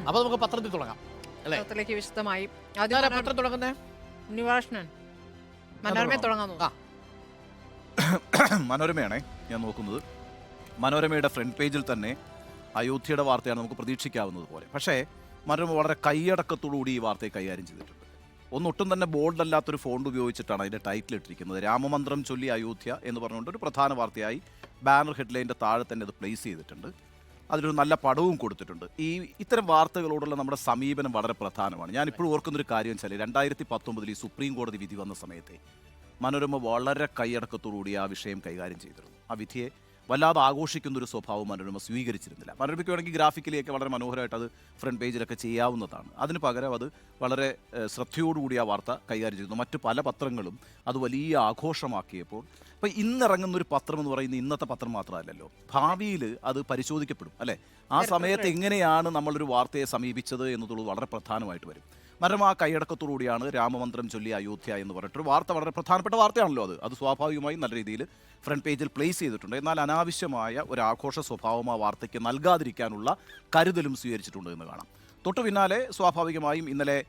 അപ്പൊ നമുക്ക് പത്രത്തിൽ തുടങ്ങാം അല്ലേ? പത്രത്തിലേക്ക് വിശദമായി പത്രം തുടങ്ങുന്നേ ഉണ്ണിവാഷ്ണൻ മനോരമയെ തുടങ്ങാൻ മനോരമയാണേ ഞാൻ നോക്കുന്നത്. മനോരമയുടെ ഫ്രണ്ട് പേജിൽ തന്നെ അയോധ്യയുടെ വാർത്തയാണ് നമുക്ക് പ്രതീക്ഷിക്കാവുന്നത് പോലെ. പക്ഷേ മനോരമ വളരെ കൈയടക്കത്തോടുകൂടി ഈ വാർത്തയെ കൈകാര്യം ചെയ്തിട്ടുണ്ട്. ഒന്നൊട്ടും തന്നെ ബോൾഡ് അല്ലാത്തൊരു ഫോണ്ട് ഉപയോഗിച്ചിട്ടാണ് അതിൻ്റെ ടൈറ്റിൽ ഇട്ടിരിക്കുന്നത്. രാമമന്ത്രം ചൊല്ലി അയോധ്യ എന്ന് പറഞ്ഞുകൊണ്ട് ഒരു പ്രധാന വാർത്തയായി ബാനർ ഹെഡ്ലൈൻ്റെ താഴെ തന്നെ അത് പ്ലേസ് ചെയ്തിട്ടുണ്ട്. അതിലൊരു നല്ല പടവും കൊടുത്തിട്ടുണ്ട്. ഇത്തരം വാർത്തകളോടുള്ള നമ്മുടെ സമീപനം വളരെ പ്രധാനമാണ്. ഞാനിപ്പോഴും ഓർക്കുന്നൊരു കാര്യം വെച്ചാൽ 2019 ഈ സുപ്രീം കോടതി വിധി വന്ന സമയത്തെ മനോരമ വളരെ കൈയടക്കത്തോടുകൂടി ആ വിഷയം കൈകാര്യം ചെയ്തിരുന്നു. ആ വിധിയെ വല്ലാതെ ആഘോഷിക്കുന്നൊരു സ്വഭാവം മനോരമ സ്വീകരിച്ചിരുന്നില്ല. മനോരമയ്ക്ക് വേണമെങ്കിൽ ഗ്രാഫിക്കലിയൊക്കെ വളരെ മനോഹരമായിട്ട് അത് ഫ്രണ്ട് പേജിലൊക്കെ ചെയ്യാവുന്നതാണ്. അതിന് പകരം അത് വളരെ ശ്രദ്ധയോടുകൂടി ആ വാർത്ത കൈകാര്യം ചെയ്യുന്നു. മറ്റു പല പത്രങ്ങളും അത് വലിയ ആഘോഷമാക്കിയപ്പോൾ ഇപ്പം ഇന്നിറങ്ങുന്നൊരു പത്രം എന്ന് പറയുന്നത് ഇന്നത്തെ പത്രം മാത്രമല്ലല്ലോ, ഭാവിയിൽ അത് പരിശോധിക്കപ്പെടും അല്ലേ? ആ സമയത്ത് എങ്ങനെയാണ് നമ്മളൊരു വാർത്തയെ സമീപിച്ചത് എന്നുള്ളത് വളരെ പ്രധാനമായിട്ട് വരും. മനോരമ ആ കൈയടക്കത്തോടുകൂടിയാണ് രാമമന്ത്രം ചൊല്ലി അയോധ്യ എന്ന് പറഞ്ഞിട്ടൊരു വാർത്ത, വളരെ പ്രധാനപ്പെട്ട വാർത്തയാണല്ലോ അത് സ്വാഭാവികമായും നല്ല രീതിയിൽ ഫ്രണ്ട് പേജിൽ പ്ലേസ് ചെയ്തിട്ടുണ്ട്. എന്നാൽ അനാവശ്യമായ ഒരു ആഘോഷ സ്വഭാവം ആ വാർത്തയ്ക്ക് നൽകാതിരിക്കാനുള്ള കരുതലും സ്വീകരിച്ചിട്ടുണ്ട് എന്ന് കാണാം. തൊട്ടു പിന്നാലെ സ്വാഭാവികമായും ഇന്നലെ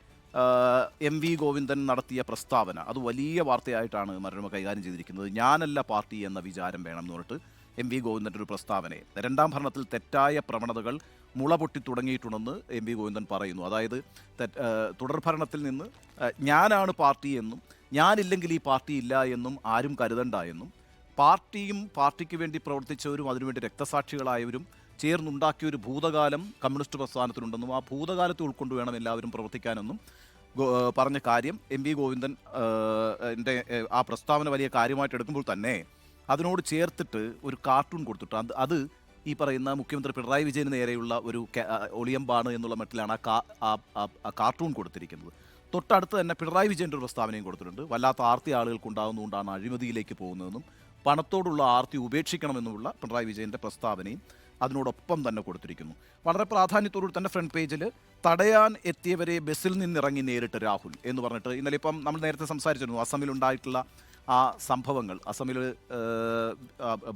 MV ഗോവിന്ദൻ നടത്തിയ പ്രസ്താവന അത് വലിയ വാർത്തയായിട്ടാണ് മനോരമ കൈകാര്യം ചെയ്തിരിക്കുന്നത്. ഞാനല്ല പാർട്ടി എന്ന വിചാരം വേണം എന്ന് പറഞ്ഞിട്ട് MV ഗോവിന്ദൻ്റെ ഒരു പ്രസ്താവനയെ രണ്ടാം ഭരണത്തിൽ തെറ്റായ പ്രവണതകൾ മുളപൊട്ടി തുടങ്ങിയിട്ടുണ്ടെന്ന് MV ഗോവിന്ദൻ പറയുന്നു. അതായത് തുടർഭരണത്തിൽ നിന്ന് ഞാനാണ് പാർട്ടി എന്നും ഞാനില്ലെങ്കിൽ ഈ പാർട്ടി ഇല്ല എന്നും ആരും കരുതണ്ട എന്നും പാർട്ടിയും പാർട്ടിക്ക് വേണ്ടി പ്രവർത്തിച്ചവരും അതിനുവേണ്ടി രക്തസാക്ഷികളായവരും ചേർന്നുണ്ടാക്കിയ ഒരു ഭൂതകാലം കമ്മ്യൂണിസ്റ്റ് പ്രസ്ഥാനത്തിനുണ്ടെന്നും ആ ഭൂതകാലത്തെ ഉൾക്കൊണ്ട് വേണം എല്ലാവരും പ്രവർത്തിക്കാനെന്നും പറഞ്ഞ കാര്യം MV ഗോവിന്ദൻ ആ പ്രസ്താവന വലിയ കാര്യമായിട്ട് എടുക്കുമ്പോൾ തന്നെ അതിനോട് ചേർത്തിട്ട് ഒരു കാർട്ടൂൺ കൊടുത്തിട്ട് അത് ഈ പറയുന്ന മുഖ്യമന്ത്രി പിണറായി വിജയന് നേരെയുള്ള ഒരു ഒളിയമ്പാണ് എന്നുള്ള മട്ടിലാണ് ആ കാർട്ടൂൺ കൊടുത്തിരിക്കുന്നത്. തൊട്ടടുത്ത് തന്നെ പിണറായി വിജയൻ്റെ ഒരു പ്രസ്താവനയും കൊടുത്തിട്ടുണ്ട്. വല്ലാത്ത ആർത്തി ആളുകൾക്കുണ്ടാകുന്നതുകൊണ്ടാണ് അഴിമതിയിലേക്ക് പോകുന്നതെന്നും പണത്തോടുള്ള ആർത്തി ഉപേക്ഷിക്കണമെന്നുള്ള പിണറായി വിജയൻ്റെ പ്രസ്താവനയും അതിനോടൊപ്പം തന്നെ കൊടുത്തിരിക്കുന്നു. വളരെ പ്രാധാന്യത്തോടുകൂടി തന്നെ ഫ്രണ്ട് പേജിൽ തടയാൻ എത്തിയവരെ ബസ്സിൽ നിന്നിറങ്ങി നേരിട്ട് രാഹുൽ എന്ന് പറഞ്ഞിട്ട് ഇന്നലെ ഇപ്പം നമ്മൾ നേരത്തെ സംസാരിച്ചിരുന്നു അസമിലുണ്ടായിട്ടുള്ള ആ സംഭവങ്ങൾ. അസമിൽ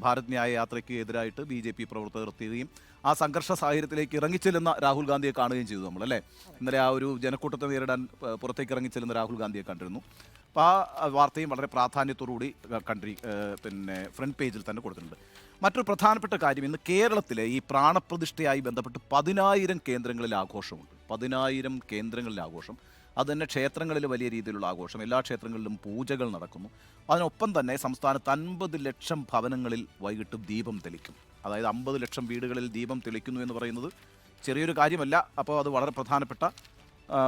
ഭാരത് ന്യായ യാത്രയ്ക്ക് എതിരായിട്ട് BJP പ്രവർത്തകർ എത്തുകയും ആ സംഘർഷ സാഹചര്യത്തിലേക്ക് ഇറങ്ങിച്ചെല്ലുന്ന രാഹുൽ ഗാന്ധിയെ കാണുകയും ചെയ്തു നമ്മൾ അല്ലേ? ഇന്നലെ ആ ഒരു ജനക്കൂട്ടത്തെ നേരിടാൻ പുറത്തേക്ക് ഇറങ്ങിച്ചെല്ലുന്ന രാഹുൽ ഗാന്ധിയെ കണ്ടിരുന്നു. അപ്പോൾ ആ വാർത്തയും വളരെ പ്രാധാന്യത്തോടുകൂടി പിന്നെ ഫ്രണ്ട് പേജിൽ തന്നെ കൊടുത്തിട്ടുണ്ട്. മറ്റൊരു പ്രധാനപ്പെട്ട കാര്യം, ഇന്ന് കേരളത്തിലെ ഈ പ്രാണപ്രതിഷ്ഠയായി ബന്ധപ്പെട്ട് 10,000 കേന്ദ്രങ്ങളിൽ ആഘോഷമുണ്ട്. 10,000 കേന്ദ്രങ്ങളിൽ ആഘോഷം. അത് തന്നെ ക്ഷേത്രങ്ങളിൽ വലിയ രീതിയിലുള്ള ആഘോഷം. എല്ലാ ക്ഷേത്രങ്ങളിലും പൂജകൾ നടക്കുന്നു. അതിനൊപ്പം തന്നെ സംസ്ഥാനത്ത് 50 ലക്ഷം ഭവനങ്ങളിൽ വൈകിട്ട് ദീപം തെളിക്കും. അതായത് 50 ലക്ഷം വീടുകളിൽ ദീപം തെളിക്കുന്നു എന്ന് പറയുന്നത് ചെറിയൊരു കാര്യമല്ല. അപ്പോൾ അത് വളരെ പ്രധാനപ്പെട്ട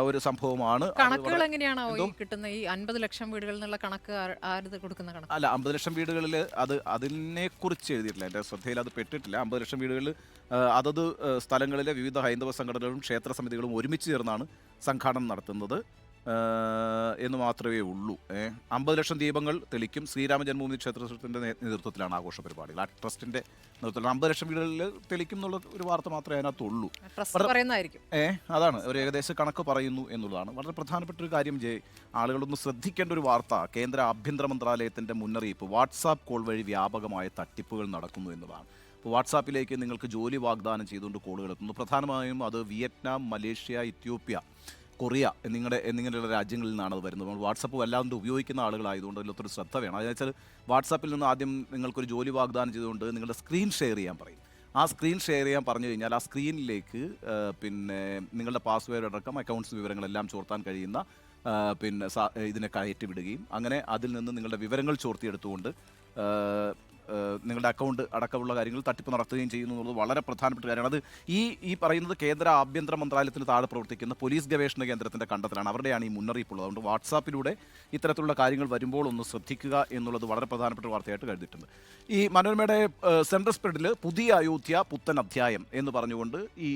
ഒരു സംഭവമാണ്. കണക്കുകൾ എങ്ങനെയാണ് കിട്ടുന്ന ഈ 50 ലക്ഷം വീടുകളിൽ നിന്നുള്ള കണക്ക് ആര് കൊടുക്കുന്ന കണക്ക്? അല്ല, 50 ലക്ഷം വീടുകളിൽ അതിനെക്കുറിച്ച് എഴുതിയിട്ടില്ല, എൻ്റെ ശ്രദ്ധയിൽ അത് പെട്ടിട്ടില്ല. 50 ലക്ഷം വീടുകളിൽ അതത് സ്ഥലങ്ങളിലെ വിവിധ ഹൈന്ദവ സംഘടനകളും ക്ഷേത്ര സമിതികളും ഒരുമിച്ച് ചേർന്നാണ് സംഘാടനം നടത്തുന്നത് എന്ന് മാത്രമേ ഉള്ളൂ. 50 ലക്ഷം ദീപങ്ങൾ തെളിക്കും. ശ്രീരാമ ജന്മഭൂമി ക്ഷേത്രത്തിൻ്റെ നേതൃത്വത്തിലാണ് ആഘോഷ പരിപാടികൾ. ആ ട്രസ്റ്റിൻ്റെ നേതൃത്വത്തിൽ 50 ലക്ഷം വീടുകളിൽ തെളിക്കും എന്നുള്ള ഒരു വാർത്ത മാത്രമേ അതിനകത്തുള്ളൂ. അതാണ് ഒരു ഏകദേശ കണക്ക് പറയുന്നു എന്നുള്ളതാണ് വളരെ പ്രധാനപ്പെട്ട ഒരു കാര്യം. ആളുകളൊന്ന് ശ്രദ്ധിക്കേണ്ട ഒരു വാർത്ത, കേന്ദ്ര ആഭ്യന്തര മന്ത്രാലയത്തിൻ്റെ മുന്നറിയിപ്പ്, വാട്സാപ്പ് കോൾ വഴി വ്യാപകമായ തട്ടിപ്പുകൾ നടക്കുന്നു എന്നതാണ്. അപ്പോൾ വാട്സാപ്പിലേക്ക് നിങ്ങൾക്ക് ജോലി വാഗ്ദാനം ചെയ്തുകൊണ്ട് കോളുകൾ എത്തുന്നു. പ്രധാനമായും അത് വിയറ്റ്നാം, മലേഷ്യ, ഇത്യോപ്യ, കൊറിയ എന്നിങ്ങനെയുള്ള രാജ്യങ്ങളിൽ നിന്നാണ് അത് വരുന്നത്. നമ്മൾ വാട്സപ്പ് വല്ലാണ്ട് ഉപയോഗിക്കുന്ന ആളുകളായതുകൊണ്ട് അതിലൊത്തൊരു ശ്രദ്ധ വേണം. അതെന്ന് വെച്ചാൽ വാട്സാപ്പിൽ നിന്ന് ആദ്യം നിങ്ങൾക്കൊരു ജോലി വാഗ്ദാനം ചെയ്തുകൊണ്ട് നിങ്ങളുടെ സ്ക്രീൻ ഷെയർ ചെയ്യാൻ പറയും. ആ സ്ക്രീൻ ഷെയർ ചെയ്യാൻ പറഞ്ഞു കഴിഞ്ഞാൽ ആ സ്ക്രീനിലേക്ക് പിന്നെ നിങ്ങളുടെ പാസ്വേഡ് അടക്കം അക്കൗണ്ട്സ് വിവരങ്ങളെല്ലാം ചോർത്താൻ കഴിയുന്ന ഇതിനെ കയറ്റി വിടുകയും അങ്ങനെ അതിൽ നിന്ന് നിങ്ങളുടെ വിവരങ്ങൾ ചോർത്തിയെടുത്തുകൊണ്ട് നിങ്ങളുടെ അക്കൗണ്ട് അടക്കമുള്ള കാര്യങ്ങൾ തട്ടിപ്പ് നടത്തുകയും ചെയ്യുന്നു എന്നുള്ളത് വളരെ പ്രധാനപ്പെട്ട കാര്യമാണ്. അത് ഈ പറയുന്നത് കേന്ദ്ര ആഭ്യന്തര മന്ത്രാലയത്തിന് താഴെ പ്രവർത്തിക്കുന്ന പോലീസ് ഗവേഷണ കേന്ദ്രത്തിൻ്റെ കണ്ടെത്തലാണ്. അവരുടെയാണ് ഈ മുന്നറിയിപ്പുള്ളത്. അതുകൊണ്ട് വാട്സാപ്പിലൂടെ ഇത്തരത്തിലുള്ള കാര്യങ്ങൾ വരുമ്പോൾ ഒന്ന് ശ്രദ്ധിക്കുക എന്നുള്ളത് വളരെ പ്രധാനപ്പെട്ട വാർത്തയായിട്ട് കരുതിയിട്ടുണ്ട്. ഈ മനോരമയുടെ സെൻട്രൽ സ്പ്രെഡിൽ പുതിയ അയോധ്യ പുത്തൻ അധ്യായം എന്ന് പറഞ്ഞുകൊണ്ട് ഈ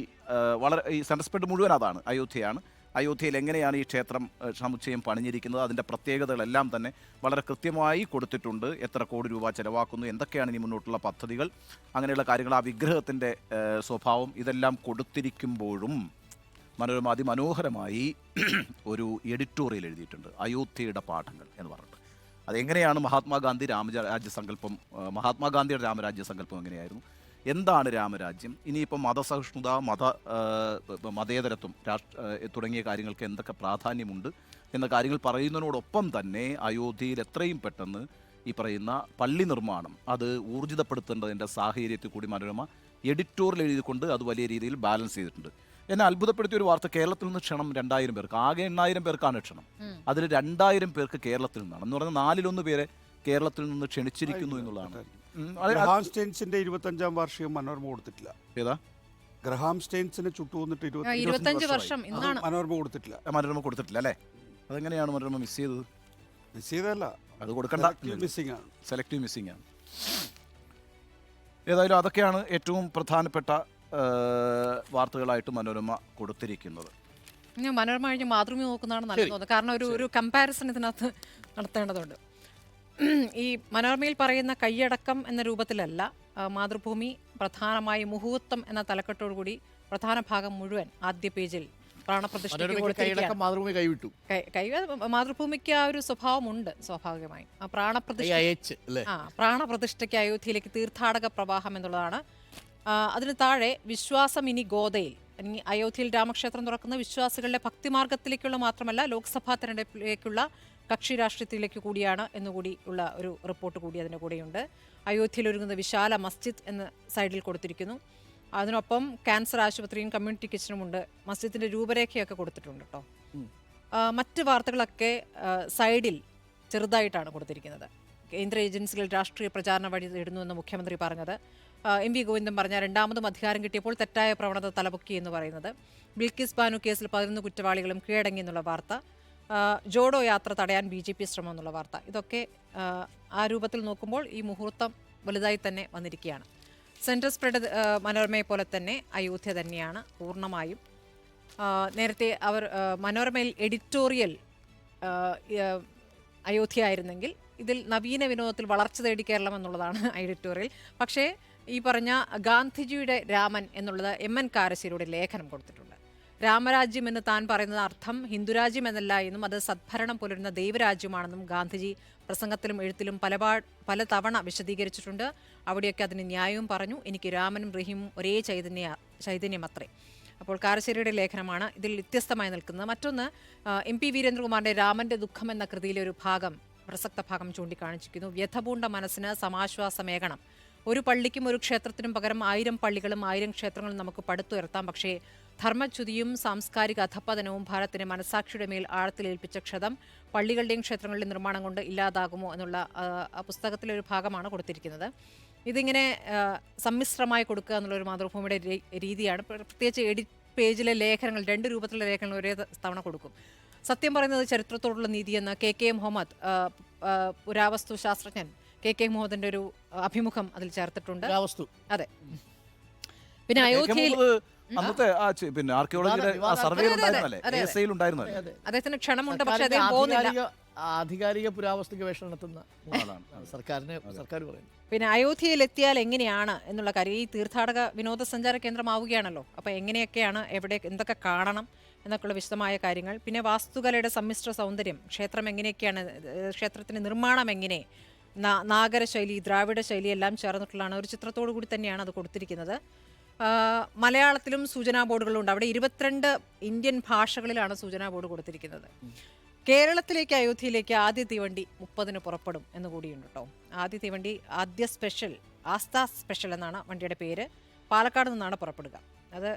സെൻട്രൽ സ്പ്രെഡ് മുഴുവൻ അതാണ്, അയോധ്യയാണ്. അയോധ്യയിൽ എങ്ങനെയാണ് ഈ ക്ഷേത്രം സമുച്ചയം പണിഞ്ഞിരിക്കുന്നത്, അതിൻ്റെ പ്രത്യേകതകളെല്ലാം തന്നെ വളരെ കൃത്യമായി കൊടുത്തിട്ടുണ്ട്. എത്ര കോടി രൂപ ചിലവാക്കുന്നു, എന്തൊക്കെയാണ് ഇനി മുന്നോട്ടുള്ള പദ്ധതികൾ, അങ്ങനെയുള്ള കാര്യങ്ങൾ, ആ വിഗ്രഹത്തിൻ്റെ സ്വഭാവം ഇതെല്ലാം കൊടുത്തിരിക്കുമ്പോഴും മനോരമ അതിമനോഹരമായി ഒരു എഡിറ്റോറിയൽ എഴുതിയിട്ടുണ്ട്, അയോധ്യയുടെ പാഠങ്ങൾ എന്ന് പറഞ്ഞിട്ട്. അതെങ്ങനെയാണ് മഹാത്മാഗാന്ധിയുടെ രാമരാജ്യ സങ്കല്പം എങ്ങനെയായിരുന്നു, എന്താണ് രാമരാജ്യം, ഇനിയിപ്പോൾ മതസഹിഷ്ണുത, മതേതരത്വം, തുടങ്ങിയ കാര്യങ്ങൾക്ക് എന്തൊക്കെ പ്രാധാന്യമുണ്ട് എന്ന കാര്യങ്ങൾ പറയുന്നതിനോടൊപ്പം തന്നെ അയോധ്യയിൽ എത്രയും പെട്ടെന്ന് ഈ പറയുന്ന പള്ളി നിർമ്മാണം അത് ഊർജിതപ്പെടുത്തേണ്ടതിൻ്റെ സാഹചര്യത്തിൽ കൂടി മനോരമ എഡിറ്റോറിയൽ എഴുതിക്കൊണ്ട് അത് വലിയ രീതിയിൽ ബാലൻസ് ചെയ്തിട്ടുണ്ട്. എന്നെ അത്ഭുതപ്പെടുത്തിയ ഒരു വാർത്ത, കേരളത്തിൽ നിന്ന് ക്ഷണം 2000 പേർക്ക്, ആകെ 8000 പേർക്കാണ് ക്ഷണം. അതിൽ 2000 പേർക്ക് കേരളത്തിൽ നിന്നാണ്. എന്ന് പറഞ്ഞാൽ 4/1 പേരെ കേരളത്തിൽ നിന്ന് ക്ഷണിച്ചിരിക്കുന്നു എന്നുള്ളതാണ്. ഗ്രഹാം സ്റ്റെയിൻസിന്റെ 25ാം വാർഷികം മനോരമ കൊടുത്തിട്ടില്ല. ഏതാ? ഗ്രഹാം സ്റ്റെയിൻസിനെ ചുട്ടുകൊന്നിട്ട് 25 വർഷം ഇന്നാണ് മനോരമ കൊടുത്തിട്ടില്ല. മനോരമ കൊടുത്തിട്ടില്ല അല്ലേ? അതെങ്ങനെയാണ് മനോരമ മിസ് ചെയ്തത്? മിസ് ചെയ്തല്ല, അത് കൊടുക്കണ്ട, മിസ്സിംഗ് ആണ്, സെലക്റ്റീവ് മിസ്സിംഗ് ആണ്. ഏതായാലും അതൊക്കെയാണ് ഏറ്റവും പ്രധാനപ്പെട്ട വാർത്തകളായിട്ട് മനോരമ കൊടുത്തിരിക്കുന്നത്. മനോരമ കഴിഞ്ഞ് മാതൃഭൂമി നോക്കുന്നതാണ് നല്ലത് തോന്നുന്നത്. കാരണം ഒരു കമ്പാരിസൺ ഇതിനകത്ത് നടത്തേണ്ടതുണ്ട്. ഈ മനോരമയിൽ പറയുന്ന കൈയടക്കം എന്ന രൂപത്തിലല്ല മാതൃഭൂമി പ്രധാനമായി മുഹൂർത്തം എന്ന തലക്കെട്ടോടുകൂടി പ്രധാന ഭാഗം മുഴുവൻ ആദ്യ പേജിൽ മാതൃഭൂമി കൈവിട്ടു. മാതൃഭൂമിക്ക് ആ ഒരു സ്വഭാവമുണ്ട് സ്വാഭാവികമായും. പ്രാണപ്രതിഷ്ഠയ്ക്ക് അയോധ്യയിലേക്ക് തീർത്ഥാടക പ്രവാഹം എന്നുള്ളതാണ്. അതിന് താഴെ വിശ്വാസം ഇനി ഗോദയിൽ, ഇനി അയോധ്യയിൽ രാമക്ഷേത്രം തുറക്കുന്ന വിശ്വാസികളുടെ ഭക്തിമാർഗത്തിലേക്കുള്ള മാത്രമല്ല ലോക്സഭാ തെരഞ്ഞെടുപ്പിലേക്കുള്ള കക്ഷി രാഷ്ട്രീയത്തിലേക്ക് കൂടിയാണ് എന്നുകൂടി ഉള്ള ഒരു റിപ്പോർട്ട് കൂടി അതിൻ്റെ കൂടെയുണ്ട്. അയോധ്യയിൽ ഒരുങ്ങുന്ന വിശാല മസ്ജിദ് എന്ന് സൈഡിൽ കൊടുത്തിരിക്കുന്നു. അതിനൊപ്പം ക്യാൻസർ ആശുപത്രിയും കമ്മ്യൂണിറ്റി കിച്ചണുമുണ്ട്. മസ്ജിദിൻ്റെ രൂപരേഖയൊക്കെ കൊടുത്തിട്ടുണ്ട് കേട്ടോ. മറ്റ് വാർത്തകളൊക്കെ സൈഡിൽ ചെറുതായിട്ടാണ് കൊടുത്തിരിക്കുന്നത്. കേന്ദ്ര ഏജൻസികൾ രാഷ്ട്രീയ പ്രചാരണ വഴി ഇടുന്നുവെന്ന് മുഖ്യമന്ത്രി പറഞ്ഞത്. എം വി ഗോവിന്ദൻ പറഞ്ഞ രണ്ടാമതും അധികാരം കിട്ടിയപ്പോൾ തെറ്റായ പ്രവണത തലപൊക്കി എന്ന് പറയുന്നത്. ബിൽക്കിസ് ബാനു കേസിൽ 11 കുറ്റവാളികളും കീഴടങ്ങി എന്നുള്ള വാർത്ത. ജോഡോ യാത്ര തടയാൻ BJP ശ്രമം എന്നുള്ള വാർത്ത. ഇതൊക്കെ ആ രൂപത്തിൽ നോക്കുമ്പോൾ ഈ മുഹൂർത്തം വലുതായി തന്നെ വന്നിരിക്കുകയാണ്. സെൻട്രൽ സ്പ്രെഡ് മനോരമയെ പോലെ തന്നെ അയോധ്യ തന്നെയാണ് പൂർണ്ണമായും. നേരത്തെ അവർ മനോരമയിൽ എഡിറ്റോറിയൽ അയോധ്യ ആയിരുന്നെങ്കിൽ ഇതിൽ നവീന വിനോദത്തിൽ വളർച്ച തേടി കേരളം എന്നുള്ളതാണ് എഡിറ്റോറിയൽ. പക്ഷേ ഈ പറഞ്ഞ ഗാന്ധിജിയുടെ രാമൻ എന്നുള്ളത് MN കാരശ്ശേരിയുടെ ലേഖനം കൊടുത്തിട്ടുണ്ട്. രാമരാജ്യം എന്ന് താൻ പറയുന്നത് അർത്ഥം ഹിന്ദുരാജ്യം എന്നല്ല എന്നും അത് സദ്ഭരണം പുലരുന്ന ദൈവരാജ്യമാണെന്നും ഗാന്ധിജി പ്രസംഗത്തിലും എഴുത്തിലും പലതവണ വിശദീകരിച്ചിട്ടുണ്ട്. അവിടെയൊക്കെ അതിന് ന്യായവും പറഞ്ഞു. എനിക്ക് രാമനും റഹീമും ഒരേ ചൈതന്യമത്രേ. അപ്പോൾ കാരശ്ശേരിയുടെ ലേഖനമാണ് ഇതിൽ വ്യത്യസ്തമായി നിൽക്കുന്നത്. മറ്റൊന്ന് MP വീരേന്ദ്രകുമാറിൻ്റെ രാമൻ്റെ ദുഃഖം എന്ന കൃതിയിലെ ഒരു ഭാഗം, പ്രസക്ത ഭാഗം ചൂണ്ടിക്കാണിച്ചിരിക്കുന്നു. വ്യഥപൂണ്ട മനസ്സിന് സമാശ്വാസമേകണം. ഒരു പള്ളിക്കും ഒരു ക്ഷേത്രത്തിനും പകരം 1000 പള്ളികളും 1000 ക്ഷേത്രങ്ങളും നമുക്ക് പടുത്തുയർത്താം. പക്ഷേ ധർമ്മച്യുതിയും സാംസ്കാരിക അധപ്പതനവും ഭാരതത്തിന്റെ മനസാക്ഷിയുടെ മേൽ ആഴത്തിലേൽപ്പിച്ച ക്ഷതം പള്ളികളുടെയും ക്ഷേത്രങ്ങളുടെയും നിർമ്മാണം കൊണ്ട് ഇല്ലാതാകുമോ എന്നുള്ള പുസ്തകത്തിലെ ഒരു ഭാഗമാണ് കൊടുത്തിരിക്കുന്നത്. ഇതിങ്ങനെ സമ്മിശ്രമായി കൊടുക്കുക എന്നുള്ളൊരു മാതൃഭൂമിയുടെ രീതിയാണ്. പ്രത്യേകിച്ച് എഡിറ്റ് പേജിലെ ലേഖനങ്ങൾ 2 രൂപത്തിലുള്ള ലേഖനങ്ങൾ ഒരേ തവണ കൊടുക്കും. സത്യം പറയുന്നത് ചരിത്രത്തോടുള്ള നീതി എന്ന് KK മുഹമ്മദ്, പുരാവസ്തു ശാസ്ത്രജ്ഞൻ KK മുഹമ്മദിന്റെ ഒരു അഭിമുഖം അതിൽ ചേർത്തിട്ടുണ്ട്. അതെ. പിന്നെ അയോധ്യയിൽ അദ്ദേഹത്തിന് ക്ഷണമുണ്ട്, പക്ഷേ അദ്ദേഹം പോകുന്നില്ല. ആധികാരിക പുരാവസ്തു ഗവേഷണം നടത്തുന്ന സർക്കാർ പറയുന്നു. പിന്നെ അയോധ്യയിൽ എത്തിയാൽ എങ്ങനെയാണ് എന്നുള്ള കാര്യം, ഈ തീർത്ഥാടക വിനോദസഞ്ചാര കേന്ദ്രമാവുകയാണല്ലോ. അപ്പോൾ എങ്ങനെയൊക്കെയാണ്, എവിടെ എന്തൊക്കെ കാണണം എന്നൊക്കെയുള്ള വിശദമായ കാര്യങ്ങൾ. പിന്നെ വാസ്തുകലയുടെ സമ്മിശ്ര സൗന്ദര്യം, ക്ഷേത്രം എങ്ങനെയൊക്കെയാണ്, ക്ഷേത്രത്തിൻ്റെ നിർമ്മാണം എങ്ങനെ, നാഗര ശൈലി, ദ്രാവിഡ ശൈലി എല്ലാം ചേർന്നിട്ടുള്ളതാണ്. ഒരു ചിത്രത്തോടു കൂടി തന്നെയാണ് അത് കൊടുത്തിരിക്കുന്നത്. മലയാളത്തിലും സൂചനാ ബോർഡുകളുണ്ട്. അവിടെ 22 ഇന്ത്യൻ ഭാഷകളിലാണ് സൂചനാ ബോർഡ് കൊടുത്തിരിക്കുന്നത്. കേരളത്തിലേക്ക് അയോധ്യയിലേക്ക് ആദ്യ തീവണ്ടി 30-ന് പുറപ്പെടും എന്നുകൂടിയുണ്ട് കേട്ടോ. ആദ്യ തീവണ്ടി, ആദ്യ സ്പെഷ്യൽ, ആസ്ഥ സ്പെഷ്യൽ എന്നാണ് വണ്ടിയുടെ പേര്. പാലക്കാട് നിന്നാണ് പുറപ്പെടുക. അത്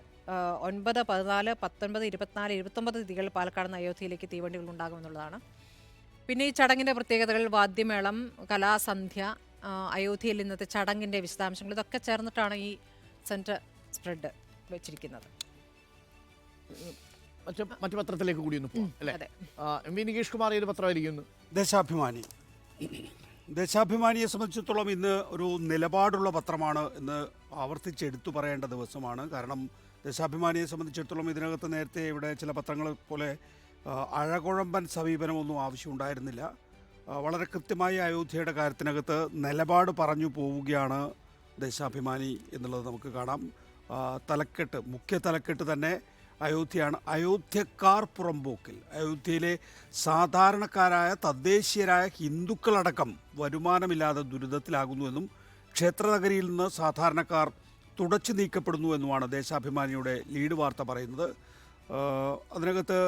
9, 14, 19, 24, 29 തീയതികളിൽ പാലക്കാട് നിന്ന് അയോധ്യയിലേക്ക് തീവണ്ടികൾ ഉണ്ടാകുമെന്നുള്ളതാണ്. പിന്നെ ഈ ചടങ്ങിൻ്റെ പ്രത്യേകതകൾ, വാദ്യമേളം, കലാസന്ധ്യ, അയോധ്യയിൽ ഇന്നത്തെ ചടങ്ങിൻ്റെ വിശദാംശങ്ങൾ, ഇതൊക്കെ ചേർന്നിട്ടാണ് ഈ സെൻട്രൽ സ്പ്രെഡ് വെച്ചിരിക്കുന്നത്. മറ്റു പത്രത്തിലേക്ക് കൂടി ഒന്ന് പോകാം അല്ലേ? MV നികേഷ് കുമാർ ഏത് പത്രമായിരിക്കുന്നു? ദേശാഭിമാനി. ദേശാഭിമാനിയെ സംബന്ധിച്ചിടത്തോളം ഇന്ന് ഒരു നിലപാടുള്ള പത്രമാണ് എന്ന് ആവർത്തിച്ചെടുത്തു പറയേണ്ട ദിവസമാണ്. കാരണം ദേശാഭിമാനിയെ സംബന്ധിച്ചിടത്തോളം ഇതിനകത്ത് നേരത്തെ ഇവിടെ ചില പത്രങ്ങൾ പോലെ അഴകുഴമ്പൻ സമീപനമൊന്നും ആവശ്യമുണ്ടായിരുന്നില്ല. വളരെ കൃത്യമായി അയോധ്യയുടെ കാര്യത്തിനകത്ത് നിലപാട് പറഞ്ഞു പോവുകയാണ് ദേശാഭിമാനി എന്നുള്ളത് നമുക്ക് കാണാം. തലക്കെട്ട്, മുഖ്യ തലക്കെട്ട് തന്നെ അയോധ്യയാണ്. അയോധ്യക്കാർ പുറംപോക്കിൽ. അയോധ്യയിലെ സാധാരണക്കാരായ തദ്ദേശീയരായ ഹിന്ദുക്കളടക്കം വരുമാനമില്ലാതെ ദുരിതത്തിലാകുന്നുവെന്നും ക്ഷേത്രനഗരിയിൽ നിന്ന് സാധാരണക്കാർ തുടച്ചു നീക്കപ്പെടുന്നു എന്നുമാണ് ദേശാഭിമാനിയുടെ ലീഡ് വാർത്ത പറയുന്നത്. അതിനകത്ത്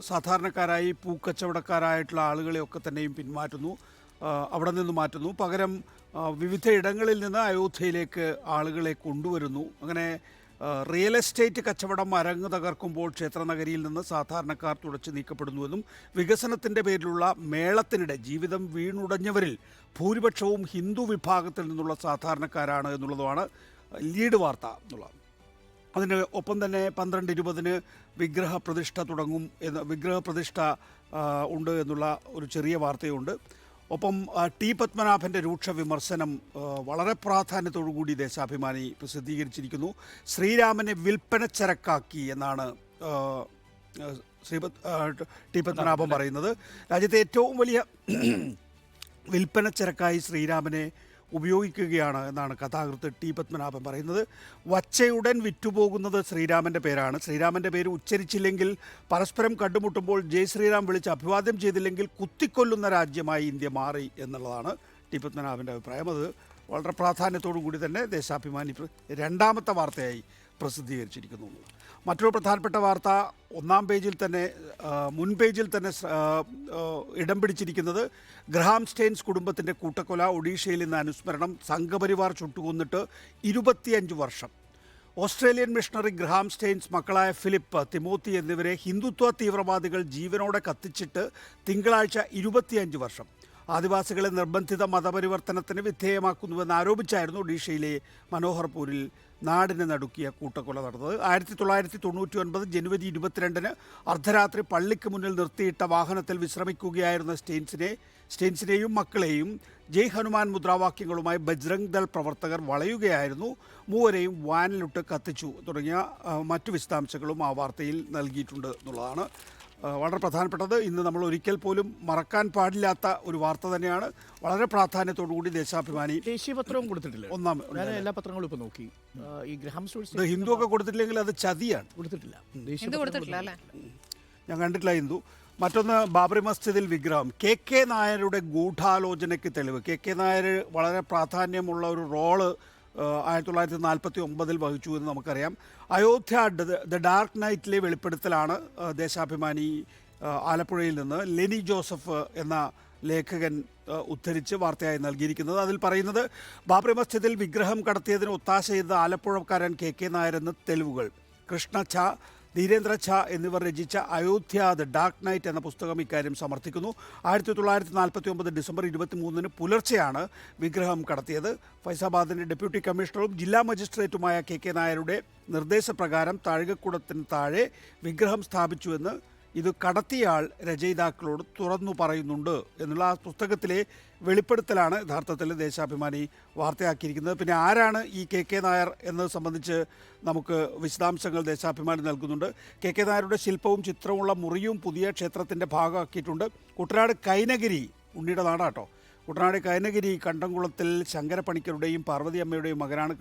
സാധാരണക്കാരായി പൂക്കച്ചവടക്കാരായിട്ടുള്ള ആളുകളെയൊക്കെ തന്നെയും പിന്മാറ്റുന്നു, അവിടെ നിന്ന് മാറ്റുന്നു. പകരം വിവിധ ഇടങ്ങളിൽ നിന്ന് അയോധ്യയിലേക്ക് ആളുകളെ കൊണ്ടുവരുന്നു. അങ്ങനെ റിയൽ എസ്റ്റേറ്റ് കച്ചവടം അരങ്ങ് തകർക്കുമ്പോൾ ക്ഷേത്രനഗരിയിൽ നിന്ന് സാധാരണക്കാർ തുടച്ചു നീക്കപ്പെടുന്നുവെന്നും വികസനത്തിൻ്റെ പേരിലുള്ള മേളത്തിനിടെ ജീവിതം വീണുടഞ്ഞവരിൽ ഭൂരിപക്ഷവും ഹിന്ദു വിഭാഗത്തിൽ നിന്നുള്ള സാധാരണക്കാരാണ് എന്നുള്ളതുമാണ് ലീഡ് വാർത്ത എന്നുള്ളത്. അതിന് ഒപ്പം തന്നെ 12:20 വിഗ്രഹപ്രതിഷ്ഠ തുടങ്ങും വിഗ്രഹപ്രതിഷ്ഠ ഉണ്ട് എന്നുള്ള ഒരു ചെറിയ വാർത്തയുണ്ട്. ഒപ്പം ടി പത്മനാഭൻ്റെ രൂക്ഷ വിമർശനം വളരെ പ്രാധാന്യത്തോടുകൂടി ദേശാഭിമാനി പ്രസിദ്ധീകരിച്ചിരിക്കുന്നു. ശ്രീരാമനെ വിൽപ്പനച്ചരക്കാക്കി എന്നാണ് ടി പത്മനാഭൻ പറയുന്നത്. രാജ്യത്തെ ഏറ്റവും വലിയ വിൽപ്പനച്ചരക്കായി ശ്രീരാമനെ ഉപയോഗിക്കുകയാണ് എന്നാണ് കഥാകൃത്ത് ടി പത്മനാഭൻ പറയുന്നത്. വച്ചയുടൻ വിറ്റുപോകുന്നത് ശ്രീരാമൻ്റെ പേരാണ്. ശ്രീരാമൻ്റെ പേര് ഉച്ചരിച്ചില്ലെങ്കിൽ, പരസ്പരം കണ്ടുമുട്ടുമ്പോൾ ജയ് ശ്രീറാം വിളിച്ച് അഭിവാദ്യം ചെയ്തില്ലെങ്കിൽ കുത്തിക്കൊല്ലുന്ന രാജ്യമായി ഇന്ത്യ മാറി എന്നുള്ളതാണ് ടി പത്മനാഭൻ്റെ അഭിപ്രായം. അത് വളരെ പ്രാധാന്യത്തോടു കൂടി തന്നെ ദേശാഭിമാനി രണ്ടാമത്തെ വാർത്തയായി പ്രസിദ്ധീകരിച്ചിരിക്കുന്നു. മറ്റൊരു പ്രധാനപ്പെട്ട വാർത്ത ഒന്നാം പേജിൽ തന്നെ മുൻ പേജിൽ തന്നെ ഇടം പിടിച്ചിരിക്കുന്നത് ഗ്രഹാം സ്റ്റെയിൻസ് കുടുംബത്തിൻ്റെ കൂട്ടക്കൊല. ഒഡീഷയിൽ നിന്ന് അനുസ്മരണം. സംഘപരിവാർ ചുട്ടുകൊന്നിട്ട് 25 വർഷം. ഓസ്ട്രേലിയൻ മിഷണറി ഗ്രഹാം സ്റ്റെയിൻസ്, മക്കളായ ഫിലിപ്പ്, തിമോത്തി എന്നിവരെ ഹിന്ദുത്വ തീവ്രവാദികൾ ജീവനോടെ കത്തിച്ചിട്ട് തിങ്കളാഴ്ച 25 വർഷം. ആദിവാസികളെ നിർബന്ധിത മതപരിവർത്തനത്തിന് വിധേയമാക്കുന്നുവെന്ന് ആരോപിച്ചായിരുന്നു ഒഡീഷയിലെ മനോഹർപൂരിൽ നാടിനെ നടുക്കിയ കൂട്ടക്കൊല നടന്നത്. 1999 ജനുവരി 22 അർദ്ധരാത്രി പള്ളിക്ക് മുന്നിൽ നിർത്തിയിട്ട വാഹനത്തിൽ വിശ്രമിക്കുകയായിരുന്ന സ്റ്റെയിൻസിനെയും മക്കളെയും ജയ് ഹനുമാൻ മുദ്രാവാക്യങ്ങളുമായി ബജ്രംഗ് ദൾ പ്രവർത്തകർ വളയുകയായിരുന്നു. മൂവരെയും വാനിലിട്ട് കത്തിച്ചു തുടങ്ങിയ മറ്റു വിശദാംശങ്ങളും ആ വാർത്തയിൽ നൽകിയിട്ടുണ്ട് എന്നുള്ളതാണ് വളരെ പ്രധാനപ്പെട്ടത്. ഇന്ന് നമ്മൾ ഒരിക്കൽ പോലും മറക്കാൻ പാടില്ലാത്ത ഒരു വാർത്ത തന്നെയാണ്. വളരെ പ്രാധാന്യത്തോടുകൂടി ദേശാഭിമാനി ദേശീയ പത്രവും കൊടുത്തിട്ടില്ല. ഞാൻ എല്ലാ പത്രങ്ങളും ഇപ്പൊ നോക്കി. ഈ ഗ്രഹാം സ്റ്റെയിൻസ് ഹിന്ദു ഒക്കെ കൊടുത്തിട്ടില്ലെങ്കിൽ അത് ചതിയാണ്. കൊടുത്തിട്ടില്ല. ഞാൻ കണ്ടിട്ടില്ല ഹിന്ദു. മറ്റൊന്ന് ബാബറി മസ്ജിദിൽ വിഗ്രഹം. കെ നായരുടെ ഗൂഢാലോചനയ്ക്ക് തെളിവ്. കെ നായർ വളരെ പ്രാധാന്യമുള്ള ഒരു റോള് 1949 വഹിച്ചു എന്ന് നമുക്കറിയാം. അയോധ്യ ദ ഡാർക്ക് നൈറ്റിലെ വെളിപ്പെടുത്തലാണ് ദേശാഭിമാനി ആലപ്പുഴയിൽ നിന്ന് ലെനി ജോസഫ് എന്ന ലേഖകൻ ഉദ്ധരിച്ച് വാർത്തയായി നൽകിയിരിക്കുന്നത്. അതിൽ പറയുന്നത് ബാബറി മസ്ജിദിൽ വിഗ്രഹം കടത്തിയതിന് ഒത്താശ ചെയ്ത ആലപ്പുഴക്കാരൻ കെ നായരെന്ന് തെളിവുകൾ. കൃഷ്ണ ഝാ, ധീരേന്ദ്ര ഝാ എന്നിവർ രചിച്ച അയോധ്യ ദ ഡാർക്ക് നൈറ്റ് എന്ന പുസ്തകം ഇക്കാര്യം സമർത്ഥിക്കുന്നു. 1949 ഡിസംബർ 23 പുലർച്ചെയാണ് വിഗ്രഹം കടത്തിയത്. ഫൈസാബാദിൻ്റെ ഡെപ്യൂട്ടി കമ്മീഷണറും ജില്ലാ മജിസ്ട്രേറ്റുമായ കെ നായരുടെ നിർദ്ദേശപ്രകാരം താഴികക്കുടത്തിന് താഴെ വിഗ്രഹം സ്ഥാപിച്ചുവെന്ന് ഇത് കടത്തിയാൾ രചയിതാക്കളോട് തുറന്നു പറയുന്നുണ്ട് എന്നുള്ള ആ പുസ്തകത്തിലെ വെളിപ്പെടുത്തലാണ് യഥാർത്ഥത്തിൽ ദേശാഭിമാനി വാർത്തയാക്കിയിരിക്കുന്നത്. പിന്നെ ആരാണ് ഈ കെ നായർ എന്നത് സംബന്ധിച്ച് നമുക്ക് വിശദാംശങ്ങൾ ദേശാഭിമാനി നൽകുന്നുണ്ട്. കെ നായരുടെ ശില്പവും ചിത്രമുള്ള മുറിയും പുതിയ ക്ഷേത്രത്തിൻ്റെ ഭാഗമാക്കിയിട്ടുണ്ട്. കുട്ടനാട് കൈനഗിരി, ഉണ്ണിയുടെ നാടാട്ടോ, കുട്ടനാട് കൈനഗിരി കണ്ടംകുളത്തിൽ ശങ്കരപ്പണിക്കരുടെയും പാർവതി അമ്മയുടെയും മകനാണ്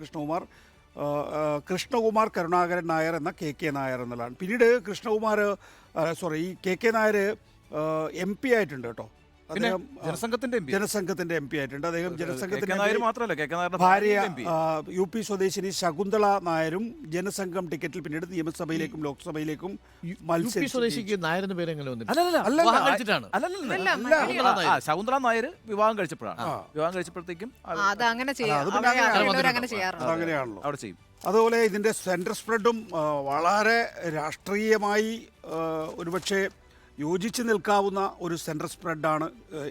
കൃഷ്ണകുമാർ കരുണാകരൻ നായർ എന്ന കെ നായർ എന്നുള്ളതാണ്. പിന്നീട് ഈ കെ നായർ MP ആയിട്ടുണ്ട് കേട്ടോ. അദ്ദേഹം ജനസംഘത്തിന്റെ MP ആയിട്ടുണ്ട്. അദ്ദേഹം ജനസംഘത്തിന്റെ ഭാര്യ UP സ്വദേശിനി ശകുന്തള നായരും ജനസംഘം ടിക്കറ്റിൽ പിന്നീട് നിയമസഭയിലേക്കും ലോക്സഭയിലേക്കും ശകുന്തള നായർ വിവാഹം കഴിച്ചപ്പോഴത്തേക്കും അങ്ങനെയാണല്ലോ അവിടെ ചെയ്യും. അതുപോലെ ഇതിന്റെ സെൻട്രൽ സ്പ്രെഡും വളരെ രാഷ്ട്രീയമായി ഒരുപക്ഷെ യോജിച്ച് നിൽക്കാവുന്ന ഒരു സെൻട്രൽ സ്പ്രെഡാണ്.